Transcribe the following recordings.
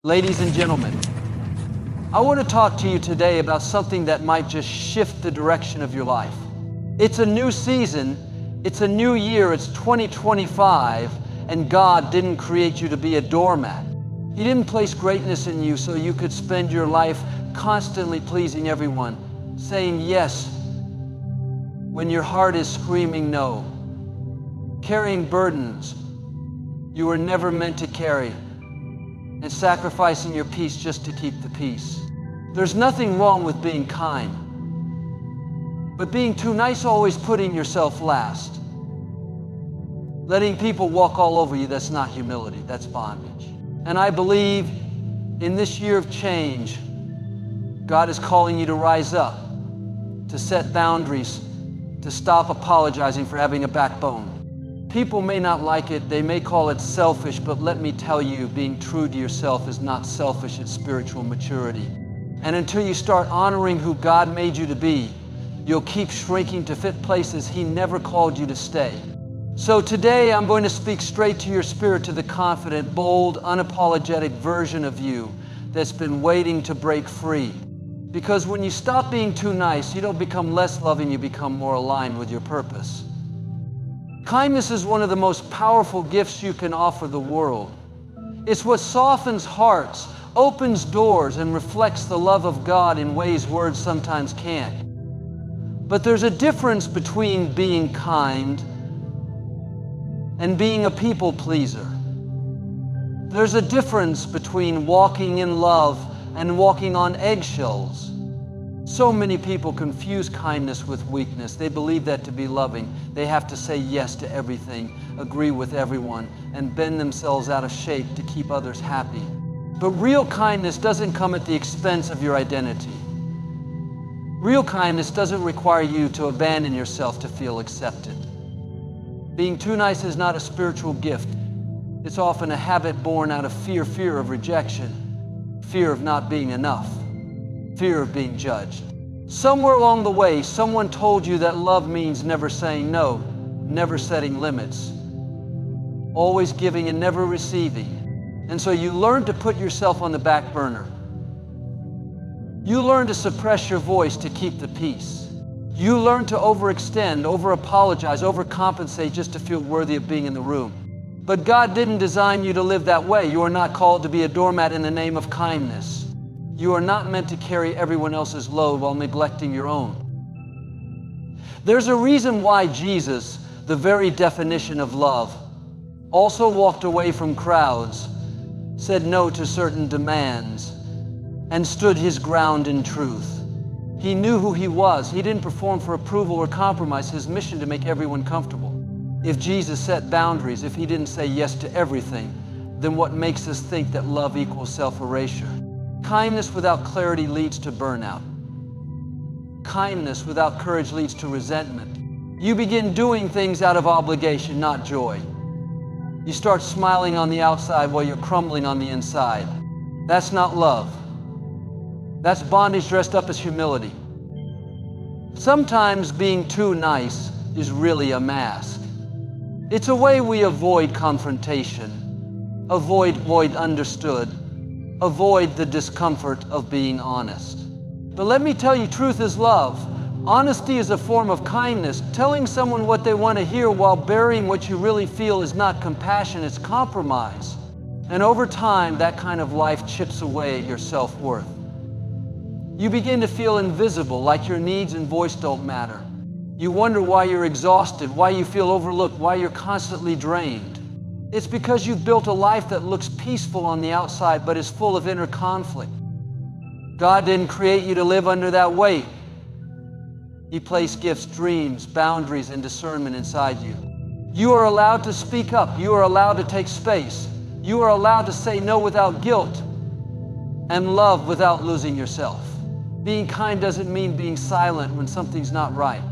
Ladies and gentlemen, I want to talk to you today about something that might just shift the direction of your life. It's a new season, it's a new year, it's 2025, and God didn't create you to be a doormat. He didn't place greatness in you so you could spend your life constantly pleasing everyone, saying yes when your heart is screaming no, carrying burdens you were never meant to carry, and sacrificing your peace just to keep the peace. There's nothing wrong with being kind, but being too nice, always putting yourself last, letting people walk all over you, that's not humility, that's bondage. And I believe in this year of change, God is calling you to rise up, to set boundaries, to stop apologizing for having a backbone. People may not like it, they may call it selfish, but let me tell you, being true to yourself is not selfish, it's spiritual maturity. And until you start honoring who God made you to be, you'll keep shrinking to fit places He never called you to stay. So today I'm going to speak straight to your spirit, to the confident, bold, unapologetic version of you that's been waiting to break free. Because when you stop being too nice, you don't become less loving, you become more aligned with your purpose. Kindness is one of the most powerful gifts you can offer the world. It's what softens hearts, opens doors, and reflects the love of God in ways words sometimes can't. But there's a difference between being kind and being a people pleaser. There's a difference between walking in love and walking on eggshells. So many people confuse kindness with weakness. They believe that to be loving, they have to say yes to everything, agree with everyone, and bend themselves out of shape to keep others happy. But real kindness doesn't come at the expense of your identity. Real kindness doesn't require you to abandon yourself to feel accepted. Being too nice is not a spiritual gift. It's often a habit born out of fear of rejection, fear of not being enough, fear of being judged. Somewhere along the way, someone told you that love means never saying no, never setting limits, always giving and never receiving. And so you learn to put yourself on the back burner. You learn to suppress your voice to keep the peace. You learn to overextend, over-apologize, overcompensate just to feel worthy of being in the room. But God didn't design you to live that way. You are not called to be a doormat in the name of kindness. You are not meant to carry everyone else's load while neglecting your own. There's a reason why Jesus, the very definition of love, also walked away from crowds, said no to certain demands, and stood his ground in truth. He knew who he was. He didn't perform for approval or compromise his mission to make everyone comfortable. If Jesus set boundaries, if he didn't say yes to everything, then what makes us think that love equals self-erasure? Kindness without clarity leads to burnout. Kindness without courage leads to resentment. You begin doing things out of obligation, not joy. You start smiling on the outside while you're crumbling on the inside. That's not love. That's bondage dressed up as humility. Sometimes being too nice is really a mask. It's a way we avoid confrontation, avoid understood, avoid the discomfort of being honest. But let me tell you, truth is love. Honesty is a form of kindness. Telling someone what they want to hear while burying what you really feel is not compassion, it's compromise. And over time, that kind of life chips away at your self-worth. You begin to feel invisible, like your needs and voice don't matter. You wonder why you're exhausted, why you feel overlooked, why you're constantly drained. It's because you've built a life that looks peaceful on the outside, but is full of inner conflict. God didn't create you to live under that weight. He placed gifts, dreams, boundaries, and discernment inside you. You are allowed to speak up. You are allowed to take space. You are allowed to say no without guilt and love without losing yourself. Being kind doesn't mean being silent when something's not right.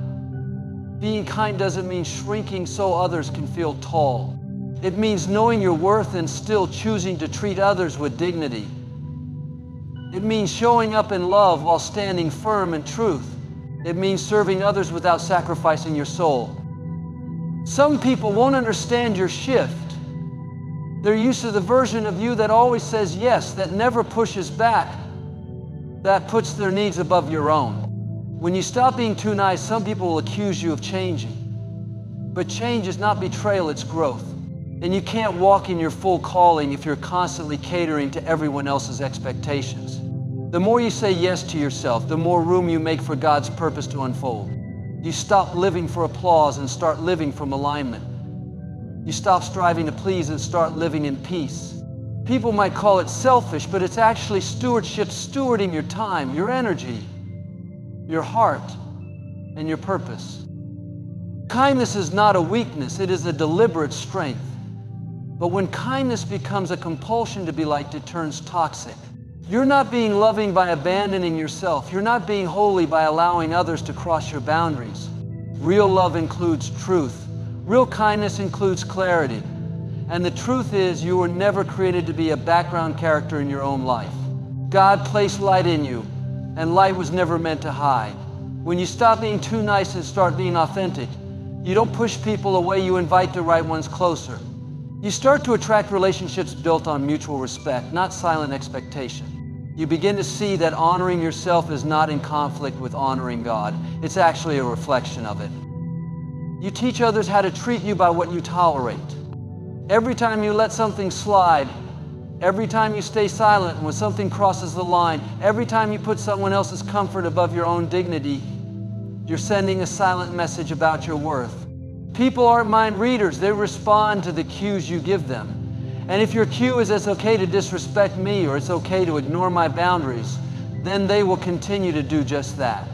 Being kind doesn't mean shrinking so others can feel tall. It means knowing your worth and still choosing to treat others with dignity. It means showing up in love while standing firm in truth. It means serving others without sacrificing your soul. Some people won't understand your shift. They're used to the version of you that always says yes, that never pushes back, that puts their needs above your own. When you stop being too nice, some people will accuse you of changing. But change is not betrayal, it's growth. And you can't walk in your full calling if you're constantly catering to everyone else's expectations. The more you say yes to yourself, the more room you make for God's purpose to unfold. You stop living for applause and start living from alignment. You stop striving to please and start living in peace. People might call it selfish, but it's actually stewardship, stewarding your time, your energy, your heart, and your purpose. Kindness is not a weakness, it is a deliberate strength. But when kindness becomes a compulsion to be liked, it turns toxic. You're not being loving by abandoning yourself. You're not being holy by allowing others to cross your boundaries. Real love includes truth. Real kindness includes clarity. And the truth is, you were never created to be a background character in your own life. God placed light in you, and light was never meant to hide. When you stop being too nice and start being authentic, you don't push people away, you invite the right ones closer. You start to attract relationships built on mutual respect, not silent expectation. You begin to see that honoring yourself is not in conflict with honoring God. It's actually a reflection of it. You teach others how to treat you by what you tolerate. Every time you let something slide, every time you stay silent when something crosses the line, every time you put someone else's comfort above your own dignity, you're sending a silent message about your worth. People aren't mind readers, they respond to the cues you give them. And if your cue is it's okay to disrespect me or it's okay to ignore my boundaries, then they will continue to do just that.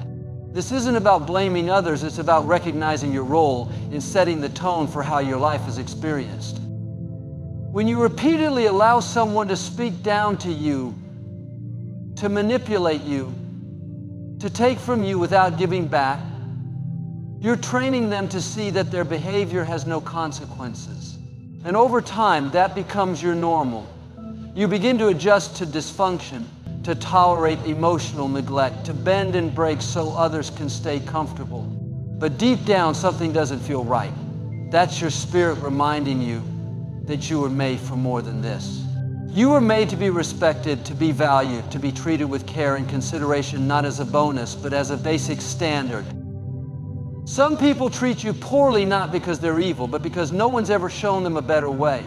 This isn't about blaming others, it's about recognizing your role in setting the tone for how your life is experienced. When you repeatedly allow someone to speak down to you, to manipulate you, to take from you without giving back, you're training them to see that their behavior has no consequences. And over time, that becomes your normal. You begin to adjust to dysfunction, to tolerate emotional neglect, to bend and break so others can stay comfortable. But deep down, something doesn't feel right. That's your spirit reminding you that you were made for more than this. You were made to be respected, to be valued, to be treated with care and consideration, not as a bonus, but as a basic standard. Some people treat you poorly not because they're evil, but because no one's ever shown them a better way.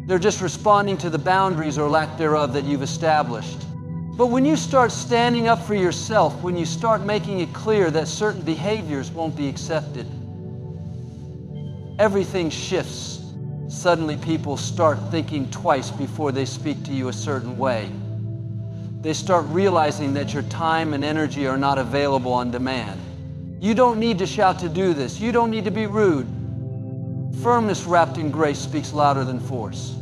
They're just responding to the boundaries or lack thereof that you've established. But when you start standing up for yourself, when you start making it clear that certain behaviors won't be accepted, everything shifts. Suddenly people start thinking twice before they speak to you a certain way. They start realizing that your time and energy are not available on demand. You don't need to shout to do this. You don't need to be rude. Firmness wrapped in grace speaks louder than force.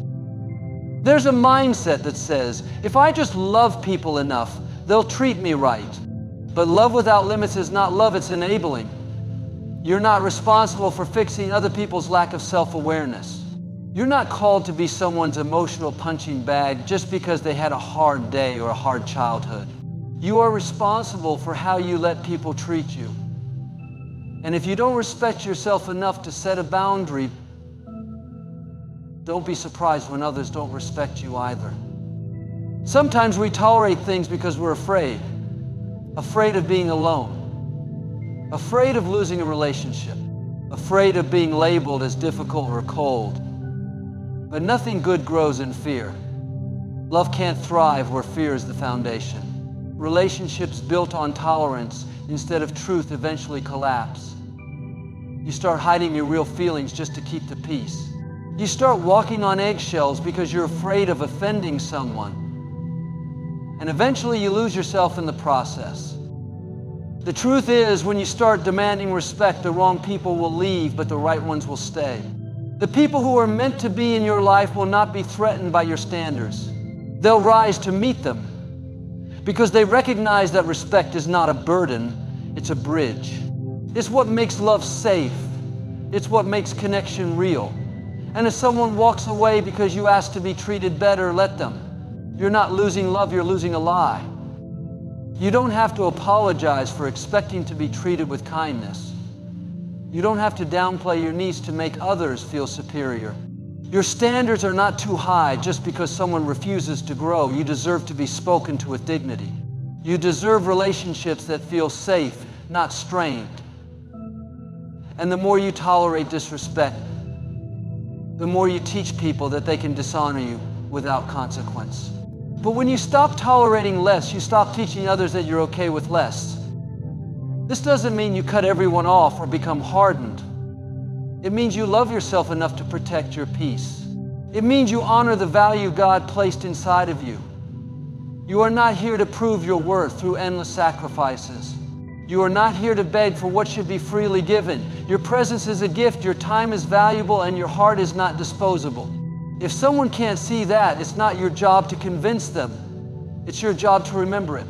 There's a mindset that says, if I just love people enough, they'll treat me right. But love without limits is not love, it's enabling. You're not responsible for fixing other people's lack of self-awareness. You're not called to be someone's emotional punching bag just because they had a hard day or a hard childhood. You are responsible for how you let people treat you. And if you don't respect yourself enough to set a boundary, don't be surprised when others don't respect you either. Sometimes we tolerate things because we're afraid. Afraid of being alone. Afraid of losing a relationship. Afraid of being labeled as difficult or cold. But nothing good grows in fear. Love can't thrive where fear is the foundation. Relationships built on tolerance instead of truth eventually collapse. You start hiding your real feelings just to keep the peace. You start walking on eggshells because you're afraid of offending someone. And eventually you lose yourself in the process. The truth is, when you start demanding respect, the wrong people will leave, but the right ones will stay. The people who are meant to be in your life will not be threatened by your standards. They'll rise to meet them because they recognize that respect is not a burden, it's a bridge. It's what makes love safe. It's what makes connection real. And if someone walks away because you ask to be treated better, let them. You're not losing love, you're losing a lie. You don't have to apologize for expecting to be treated with kindness. You don't have to downplay your needs to make others feel superior. Your standards are not too high just because someone refuses to grow. You deserve to be spoken to with dignity. You deserve relationships that feel safe, not strained. And the more you tolerate disrespect, the more you teach people that they can dishonor you without consequence. But when you stop tolerating less, you stop teaching others that you're okay with less. This doesn't mean you cut everyone off or become hardened. It means you love yourself enough to protect your peace. It means you honor the value God placed inside of you. You are not here to prove your worth through endless sacrifices. You are not here to beg for what should be freely given. Your presence is a gift, your time is valuable, and your heart is not disposable. If someone can't see that, it's not your job to convince them. It's your job to remember it.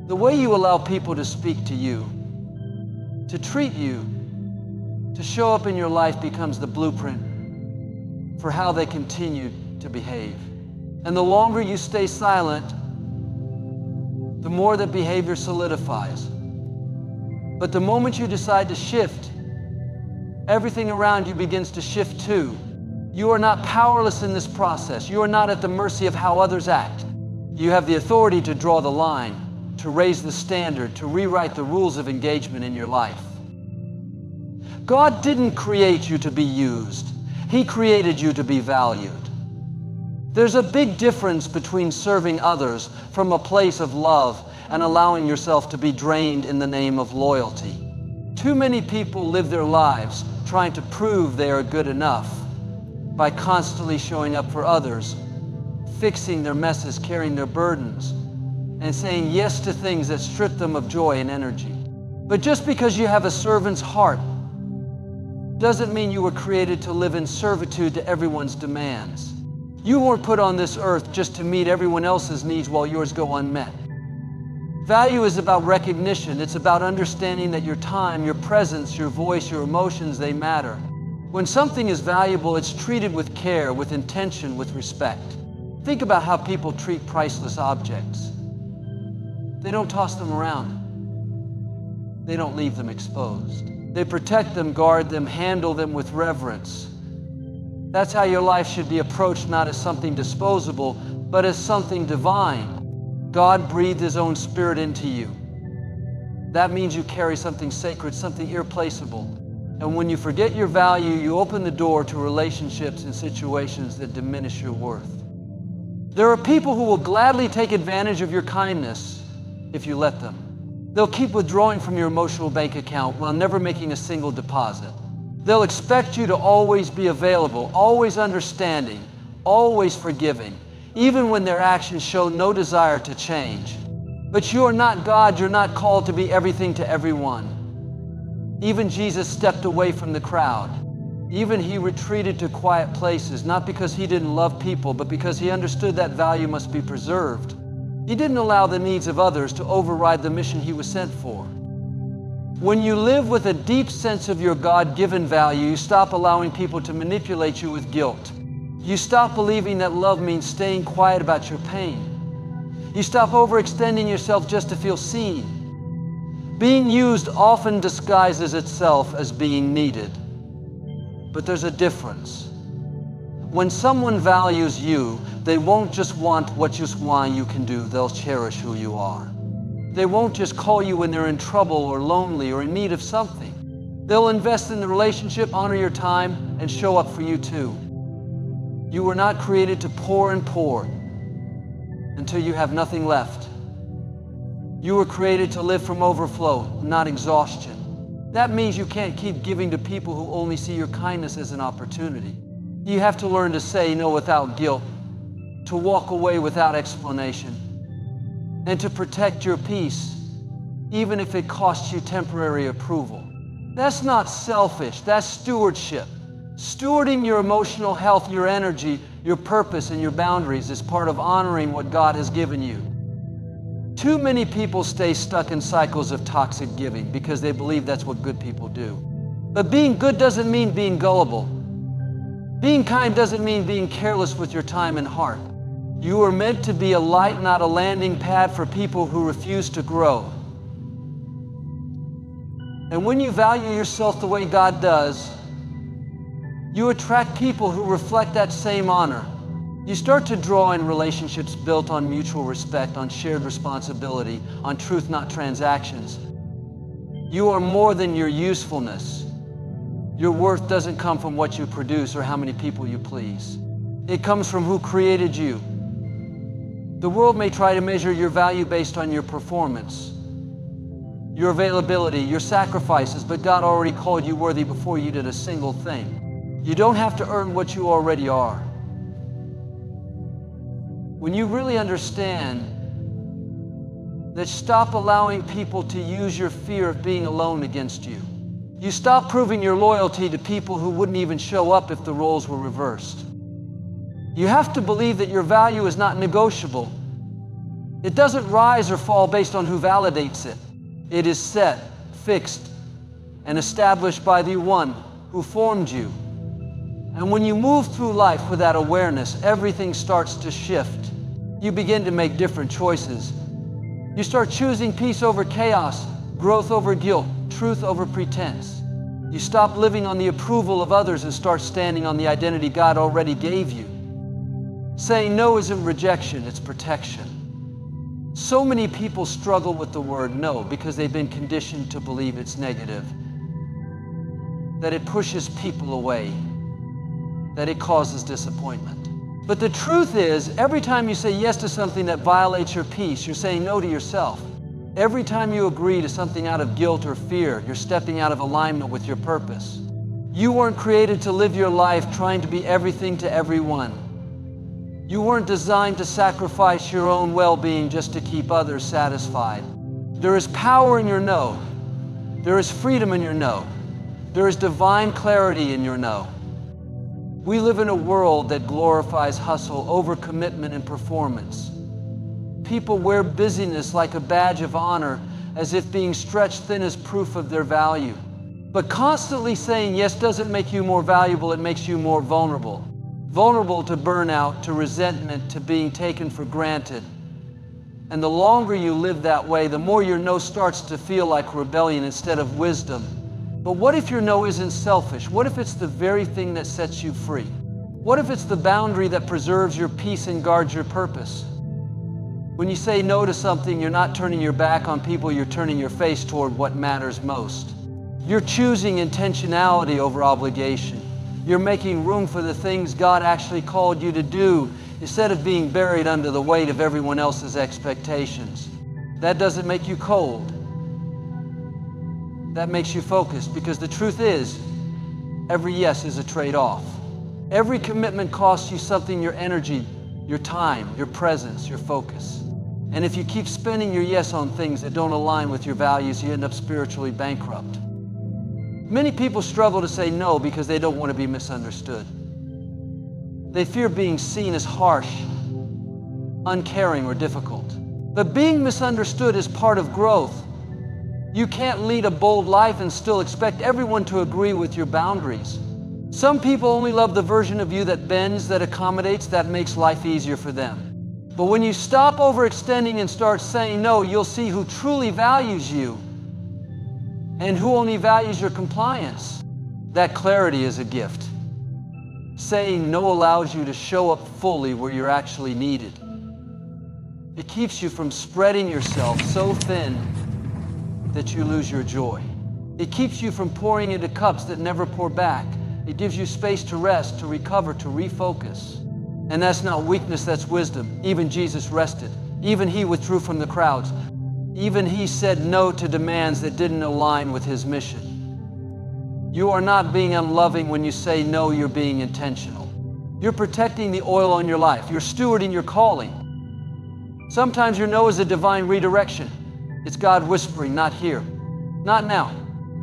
The way you allow people to speak to you, to treat you, to show up in your life becomes the blueprint for how they continue to behave. And the longer you stay silent, the more that behavior solidifies. But the moment you decide to shift, everything around you begins to shift too. You are not powerless in this process. You are not at the mercy of how others act. You have the authority to draw the line, to raise the standard, to rewrite the rules of engagement in your life. God didn't create you to be used. He created you to be valued. There's a big difference between serving others from a place of love and allowing yourself to be drained in the name of loyalty. Too many people live their lives trying to prove they are good enough by constantly showing up for others, fixing their messes, carrying their burdens, and saying yes to things that strip them of joy and energy. But just because you have a servant's heart doesn't mean you were created to live in servitude to everyone's demands. You weren't put on this earth just to meet everyone else's needs while yours go unmet. Value is about recognition. It's about understanding that your time, your presence, your voice, your emotions, they matter. When something is valuable, it's treated with care, with intention, with respect. Think about how people treat priceless objects. They don't toss them around. They don't leave them exposed. They protect them, guard them, handle them with reverence. That's how your life should be approached, not as something disposable, but as something divine. God breathed His own Spirit into you. That means you carry something sacred, something irreplaceable. And when you forget your value, you open the door to relationships and situations that diminish your worth. There are people who will gladly take advantage of your kindness if you let them. They'll keep withdrawing from your emotional bank account while never making a single deposit. They'll expect you to always be available, always understanding, always forgiving, even when their actions show no desire to change. But you are not God. You're not called to be everything to everyone. Even Jesus stepped away from the crowd. Even He retreated to quiet places, not because He didn't love people, but because He understood that value must be preserved. He didn't allow the needs of others to override the mission He was sent for. When you live with a deep sense of your God-given value, you stop allowing people to manipulate you with guilt. You stop believing that love means staying quiet about your pain. You stop overextending yourself just to feel seen. Being used often disguises itself as being needed. But there's a difference. When someone values you, they won't just want what you can do, they'll cherish who you are. They won't just call you when they're in trouble or lonely or in need of something. They'll invest in the relationship, honor your time, and show up for you too. You were not created to pour and pour until you have nothing left. You were created to live from overflow, not exhaustion. That means you can't keep giving to people who only see your kindness as an opportunity. You have to learn to say no without guilt, to walk away without explanation, and to protect your peace, even if it costs you temporary approval. That's not selfish, that's stewardship. Stewarding your emotional health, your energy, your purpose, and your boundaries is part of honoring what God has given you. Too many people stay stuck in cycles of toxic giving because they believe that's what good people do. But being good doesn't mean being gullible. Being kind doesn't mean being careless with your time and heart. You are meant to be a light, not a landing pad for people who refuse to grow. And when you value yourself the way God does, You attract people who reflect that same honor. You start to draw in relationships built on mutual respect, on shared responsibility, on truth, not transactions. You are more than your usefulness. Your worth doesn't come from what you produce or how many people you please. It comes from who created you. The world may try to measure your value based on your performance, your availability, your sacrifices, but God already called you worthy before you did a single thing. You don't have to earn what you already are. When you really understand that, stop allowing people to use your fear of being alone against you. You stop proving your loyalty to people who wouldn't even show up if the roles were reversed. You have to believe that your value is not negotiable. It doesn't rise or fall based on who validates it. It is set, fixed, and established by the one who formed you. And when you move through life with that awareness, everything starts to shift. You begin to make different choices. You start choosing peace over chaos, growth over guilt, truth over pretense. You stop living on the approval of others and start standing on the identity God already gave you. Saying no isn't rejection, it's protection. So many people struggle with the word no because they've been conditioned to believe it's negative, that it pushes people away, that it causes disappointment. But the truth is, every time you say yes to something that violates your peace, you're saying no to yourself. Every time you agree to something out of guilt or fear, you're stepping out of alignment with your purpose. You weren't created to live your life trying to be everything to everyone. You weren't designed to sacrifice your own well-being just to keep others satisfied. There is power in your no. There is freedom in your no. There is divine clarity in your no. We live in a world that glorifies hustle, overcommitment, and performance. People wear busyness like a badge of honor, as if being stretched thin is proof of their value. But constantly saying yes doesn't make you more valuable, it makes you more vulnerable. Vulnerable to burnout, to resentment, to being taken for granted. And the longer you live that way, the more your no starts to feel like rebellion instead of wisdom. But what if your no isn't selfish? What if it's the very thing that sets you free? What if it's the boundary that preserves your peace and guards your purpose? When you say no to something, you're not turning your back on people, you're turning your face toward what matters most. You're choosing intentionality over obligation. You're making room for the things God actually called you to do, instead of being buried under the weight of everyone else's expectations. That doesn't make you cold. That makes you focused, because the truth is, every yes is a trade-off. Every commitment costs you something: your energy, your time, your presence, your focus. And if you keep spending your yes on things that don't align with your values, you end up spiritually bankrupt. Many people struggle to say no because they don't want to be misunderstood. They fear being seen as harsh, uncaring, or difficult. But being misunderstood is part of growth. You can't lead a bold life and still expect everyone to agree with your boundaries. Some people only love the version of you that bends, that accommodates, that makes life easier for them. But when you stop overextending and start saying no, you'll see who truly values you and who only values your compliance. That clarity is a gift. Saying no allows you to show up fully where you're actually needed. It keeps you from spreading yourself so thin that you lose your joy. It keeps you from pouring into cups that never pour back. It gives you space to rest, to recover, to refocus. And that's not weakness, that's wisdom. Even Jesus rested. Even he withdrew from the crowds. Even he said no to demands that didn't align with his mission. You are not being unloving when you say no, you're being intentional. You're protecting the oil on your life. You're stewarding your calling. Sometimes your no is a divine redirection. It's God whispering, not here, not now.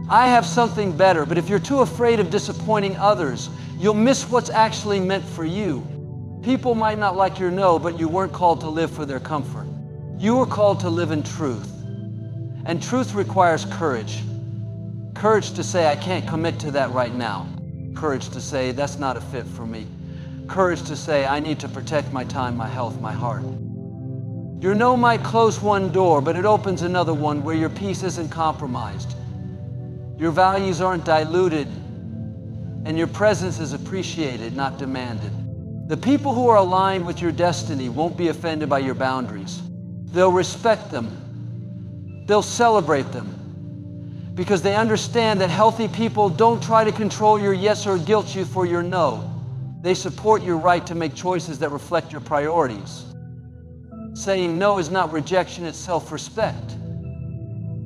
I have something better. But if you're too afraid of disappointing others, you'll miss what's actually meant for you. People might not like your no, but you weren't called to live for their comfort. You were called to live in truth. And truth requires courage. Courage to say, I can't commit to that right now. Courage to say, that's not a fit for me. Courage to say, I need to protect my time, my health, my heart. Your no might close one door, but it opens another one where your peace isn't compromised. Your values aren't diluted. and your presence is appreciated, not demanded. The people who are aligned with your destiny won't be offended by your boundaries. They'll respect them. They'll celebrate them, because they understand that healthy people don't try to control your yes or guilt you for your no. They support your right to make choices that reflect your priorities. Saying no is not rejection, it's self-respect.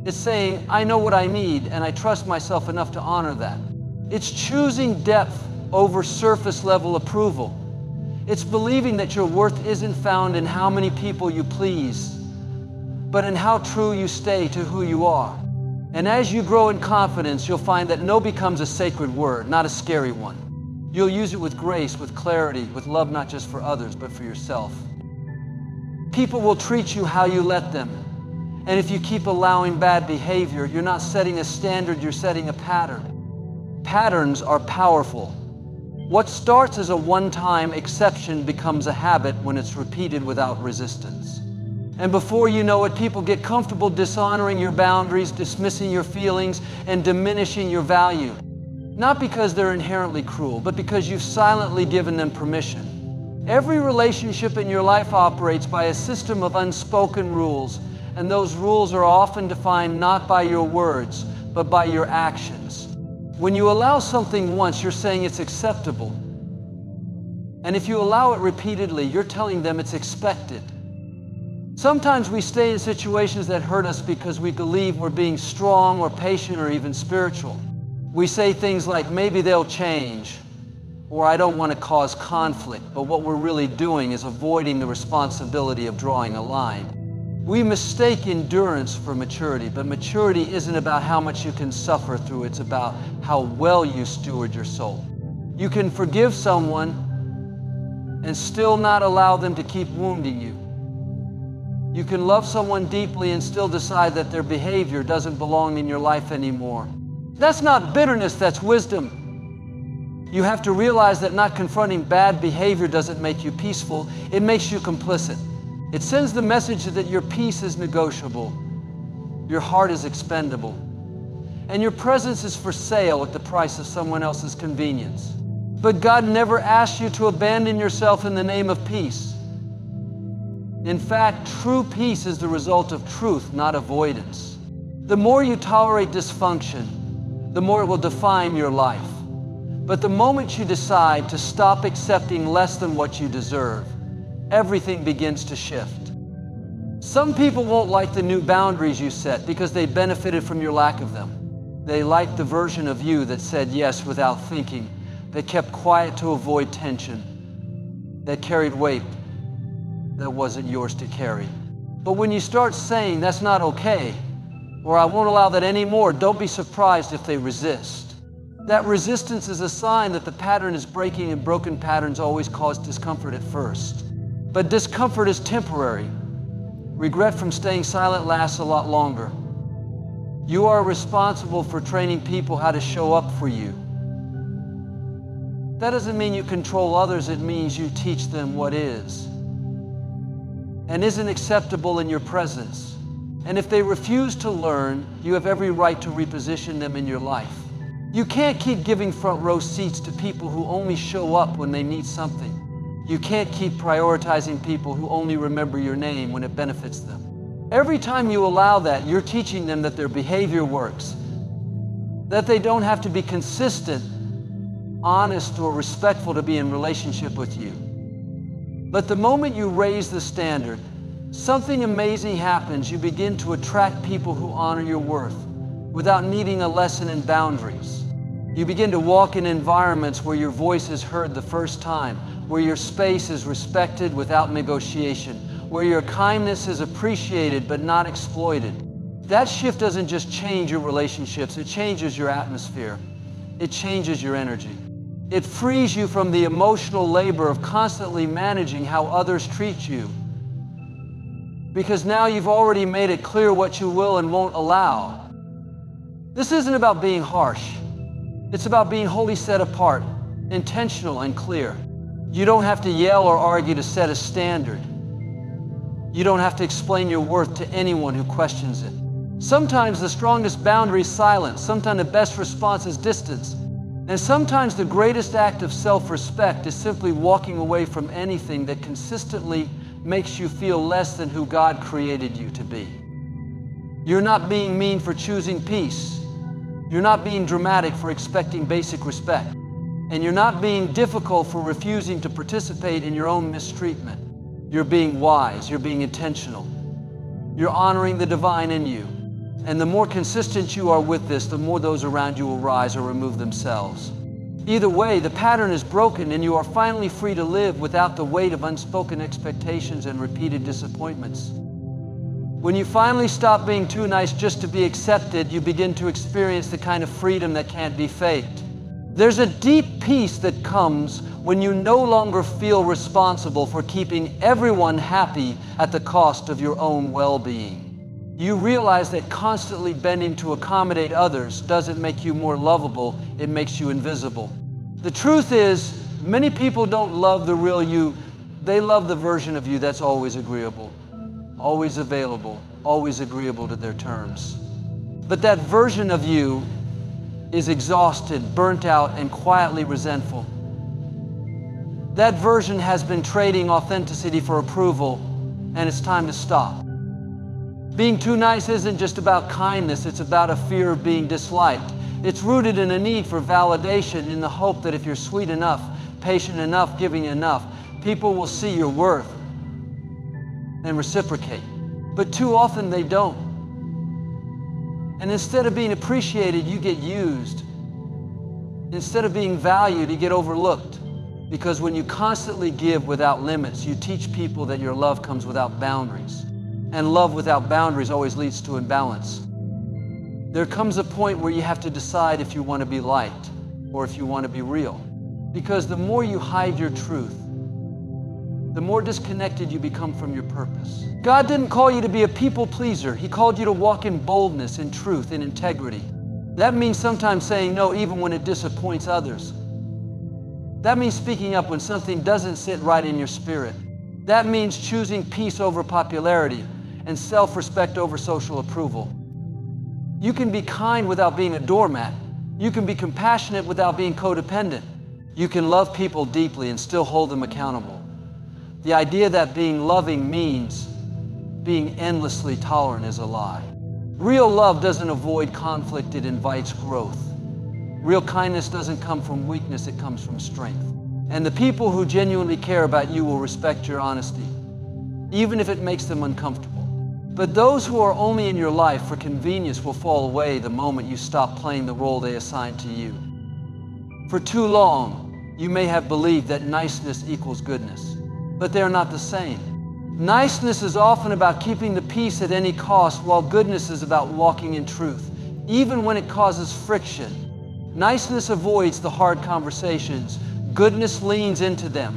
It's saying, I know what I need and I trust myself enough to honor that. It's choosing depth over surface level approval. It's believing that your worth isn't found in how many people you please, but in how true you stay to who you are. And as you grow in confidence, you'll find that no becomes a sacred word, not a scary one. You'll use it with grace, with clarity, with love, not just for others, but for yourself. People will treat you how you let them. And if you keep allowing bad behavior, you're not setting a standard, you're setting a pattern. Patterns are powerful. What starts as a one-time exception becomes a habit when it's repeated without resistance. And before you know it, people get comfortable dishonoring your boundaries, dismissing your feelings, and diminishing your value. Not because they're inherently cruel, but because you've silently given them permission. Every relationship in your life operates by a system of unspoken rules, and those rules are often defined not by your words, but by your actions. When you allow something once, you're saying it's acceptable. And if you allow it repeatedly, you're telling them it's expected. Sometimes we stay in situations that hurt us because we believe we're being strong or patient or even spiritual. We say things like, maybe they'll change, or I don't want to cause conflict, but what we're really doing is avoiding the responsibility of drawing a line. We mistake endurance for maturity, but maturity isn't about how much you can suffer through, it's about how well you steward your soul. You can forgive someone and still not allow them to keep wounding you. You can love someone deeply and still decide that their behavior doesn't belong in your life anymore. That's not bitterness, that's wisdom. You have to realize that not confronting bad behavior doesn't make you peaceful, it makes you complicit. It sends the message that your peace is negotiable, your heart is expendable, and your presence is for sale at the price of someone else's convenience. But God never asked you to abandon yourself in the name of peace. In fact, true peace is the result of truth, not avoidance. The more you tolerate dysfunction, the more it will define your life. But the moment you decide to stop accepting less than what you deserve, everything begins to shift. Some people won't like the new boundaries you set because they benefited from your lack of them. They liked the version of you that said yes without thinking, that kept quiet to avoid tension, that carried weight that wasn't yours to carry. But when you start saying that's not okay, or I won't allow that anymore, don't be surprised if they resist. That resistance is a sign that the pattern is breaking, and broken patterns always cause discomfort at first. But discomfort is temporary. Regret from staying silent lasts a lot longer. You are responsible for training people how to show up for you. That doesn't mean you control others, it means you teach them what is and isn't acceptable in your presence. And if they refuse to learn, you have every right to reposition them in your life. You can't keep giving front row seats to people who only show up when they need something. You can't keep prioritizing people who only remember your name when it benefits them. Every time you allow that, you're teaching them that their behavior works, that they don't have to be consistent, honest, or respectful to be in relationship with you. But the moment you raise the standard, something amazing happens. You begin to attract people who honor your worth without needing a lesson in boundaries. You begin to walk in environments where your voice is heard the first time, where your space is respected without negotiation, where your kindness is appreciated but not exploited. That shift doesn't just change your relationships, it changes your atmosphere. It changes your energy. It frees you from the emotional labor of constantly managing how others treat you. Because now you've already made it clear what you will and won't allow. This isn't about being harsh. It's about being wholly set apart, intentional and clear. You don't have to yell or argue to set a standard. You don't have to explain your worth to anyone who questions it. Sometimes the strongest boundary is silence. Sometimes the best response is distance. And sometimes the greatest act of self-respect is simply walking away from anything that consistently makes you feel less than who God created you to be. You're not being mean for choosing peace. You're not being dramatic for expecting basic respect. And you're not being difficult for refusing to participate in your own mistreatment. You're being wise. You're being intentional. You're honoring the divine in you. And the more consistent you are with this, the more those around you will rise or remove themselves. Either way, the pattern is broken and you are finally free to live without the weight of unspoken expectations and repeated disappointments. When you finally stop being too nice just to be accepted, you begin to experience the kind of freedom that can't be faked. There's a deep peace that comes when you no longer feel responsible for keeping everyone happy at the cost of your own well-being. You realize that constantly bending to accommodate others doesn't make you more lovable, it makes you invisible. The truth is, many people don't love the real you, they love the version of you that's always agreeable, always available, always agreeable to their terms. But that version of you is exhausted, burnt out, and quietly resentful. That version has been trading authenticity for approval, and it's time to stop. Being too nice isn't just about kindness, it's about a fear of being disliked. It's rooted in a need for validation, in the hope that if you're sweet enough, patient enough, giving enough, people will see your worth and reciprocate. But too often they don't. And instead of being appreciated, you get used. Instead of being valued, you get overlooked. Because when you constantly give without limits, you teach people that your love comes without boundaries. And love without boundaries always leads to imbalance. There comes a point where you have to decide if you want to be liked or if you want to be real. Because the more you hide your truth, the more disconnected you become from your purpose. God didn't call you to be a people pleaser. He called you to walk in boldness, in truth, in integrity. That means sometimes saying no even when it disappoints others. That means speaking up when something doesn't sit right in your spirit. That means choosing peace over popularity and self-respect over social approval. You can be kind without being a doormat. You can be compassionate without being codependent. You can love people deeply and still hold them accountable. The idea that being loving means being endlessly tolerant is a lie. Real love doesn't avoid conflict, it invites growth. Real kindness doesn't come from weakness, it comes from strength. And the people who genuinely care about you will respect your honesty, even if it makes them uncomfortable. But those who are only in your life for convenience will fall away the moment you stop playing the role they assign to you. For too long, you may have believed that niceness equals goodness, but they're not the same. Niceness is often about keeping the peace at any cost, while goodness is about walking in truth, even when it causes friction. Niceness avoids the hard conversations. Goodness leans into them.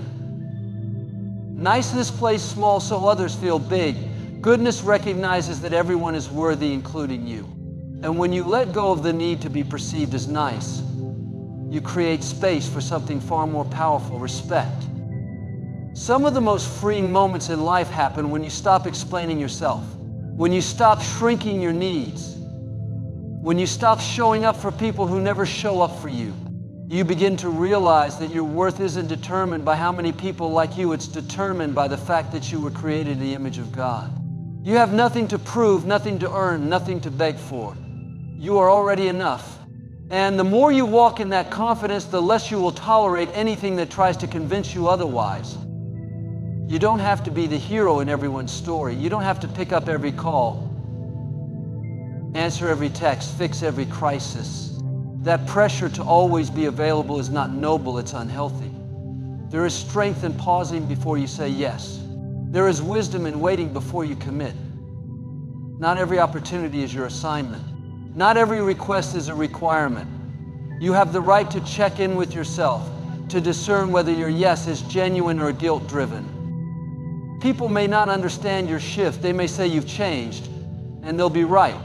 Niceness plays small so others feel big. Goodness recognizes that everyone is worthy, including you. And when you let go of the need to be perceived as nice, you create space for something far more powerful, respect. Some of the most freeing moments in life happen when you stop explaining yourself, when you stop shrinking your needs, when you stop showing up for people who never show up for you. You begin to realize that your worth isn't determined by how many people like you, it's determined by the fact that you were created in the image of God. You have nothing to prove, nothing to earn, nothing to beg for. You are already enough. And the more you walk in that confidence, the less you will tolerate anything that tries to convince you otherwise. You don't have to be the hero in everyone's story. You don't have to pick up every call, answer every text, fix every crisis. That pressure to always be available is not noble, it's unhealthy. There is strength in pausing before you say yes. There is wisdom in waiting before you commit. Not every opportunity is your assignment. Not every request is a requirement. You have the right to check in with yourself, to discern whether your yes is genuine or guilt-driven. People may not understand your shift. They may say you've changed, and they'll be right.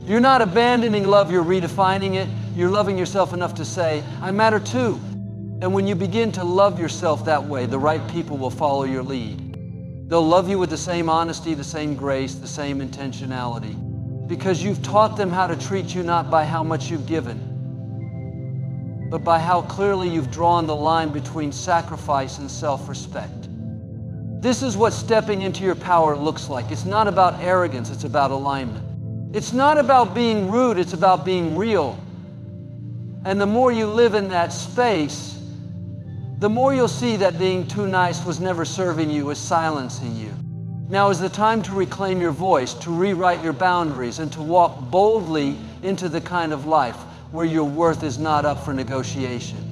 You're not abandoning love, you're redefining it. You're loving yourself enough to say, I matter too. And when you begin to love yourself that way, the right people will follow your lead. They'll love you with the same honesty, the same grace, the same intentionality, because you've taught them how to treat you not by how much you've given, but by how clearly you've drawn the line between sacrifice and self-respect. This is what stepping into your power looks like. It's not about arrogance, it's about alignment. It's not about being rude, it's about being real. And the more you live in that space, the more you'll see that being too nice was never serving you, was silencing you. Now is the time to reclaim your voice, to rewrite your boundaries, and to walk boldly into the kind of life where your worth is not up for negotiation.